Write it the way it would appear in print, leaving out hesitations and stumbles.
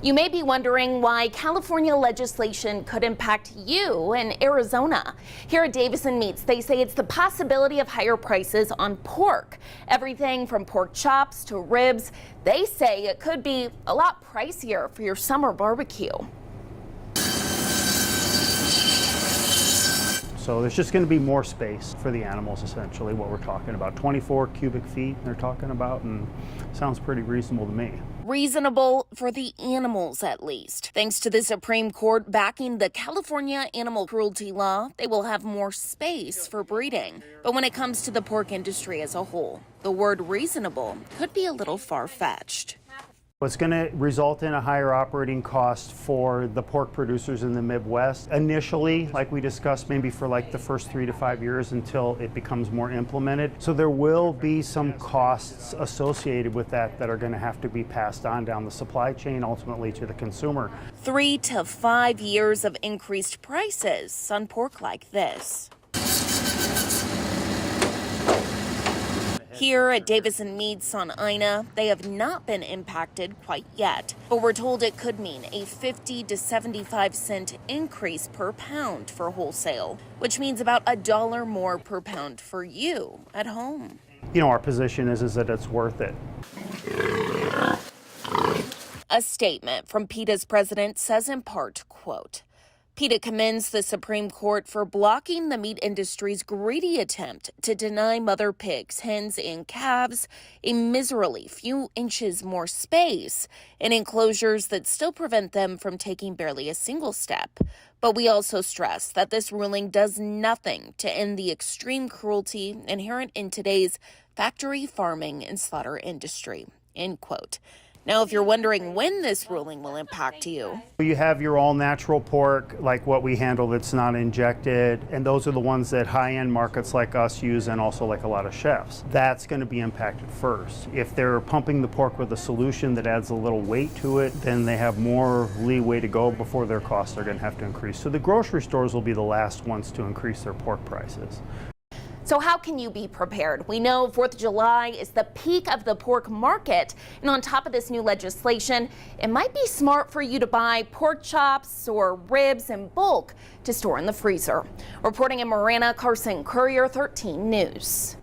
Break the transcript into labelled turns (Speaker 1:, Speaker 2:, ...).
Speaker 1: You may be wondering why California legislation could impact you in Arizona. Here at Davis & Meats, they say it's the possibility of higher prices on pork. Everything from pork chops to ribs. They say it could be a lot pricier for your summer barbecue.
Speaker 2: So there's just going to be more space for the animals, essentially, what we're talking about. 24 cubic feet they're talking about, and sounds pretty reasonable to me.
Speaker 1: Reasonable for the animals, at least. Thanks to the Supreme Court backing the California animal cruelty law, they will have more space for breeding. But when it comes to the pork industry as a whole, the word reasonable could be a little far-fetched.
Speaker 2: It's going to result in a higher operating cost for the pork producers in the Midwest. Initially, like we discussed, maybe for like the first 3 to 5 years until it becomes more implemented. So there will be some costs associated with that are going to have to be passed on down the supply chain, ultimately to the consumer.
Speaker 1: 3 to 5 years of increased prices on pork like this. Here at Davis & Meats on Ina, they have not been impacted quite yet, but we're told it could mean a 50 to 75 cent increase per pound for wholesale, which means about $1 more per pound for you at home.
Speaker 2: You know, our position is that it's worth it.
Speaker 1: A statement from Peta's president says in part, quote, Peta commends the Supreme Court for blocking the meat industry's greedy attempt to deny mother pigs, hens, and calves a miserably few inches more space in enclosures that still prevent them from taking barely a single step. But we also stress that this ruling does nothing to end the extreme cruelty inherent in today's factory farming and slaughter industry, end quote. Now, if you're wondering when this ruling will impact you.
Speaker 2: You have your all-natural pork, like what we handle that's not injected, and those are the ones that high-end markets like us use, and also like a lot of chefs. That's going to be impacted first. If they're pumping the pork with a solution that adds a little weight to it, then they have more leeway to go before their costs are going to have to increase. So the grocery stores will be the last ones to increase their pork prices.
Speaker 1: So how can you be prepared? We know 4th of July is the peak of the pork market. And on top of this new legislation, it might be smart for you to buy pork chops or ribs in bulk to store in the freezer. Reporting in Marana, Carson, Courier 13 News.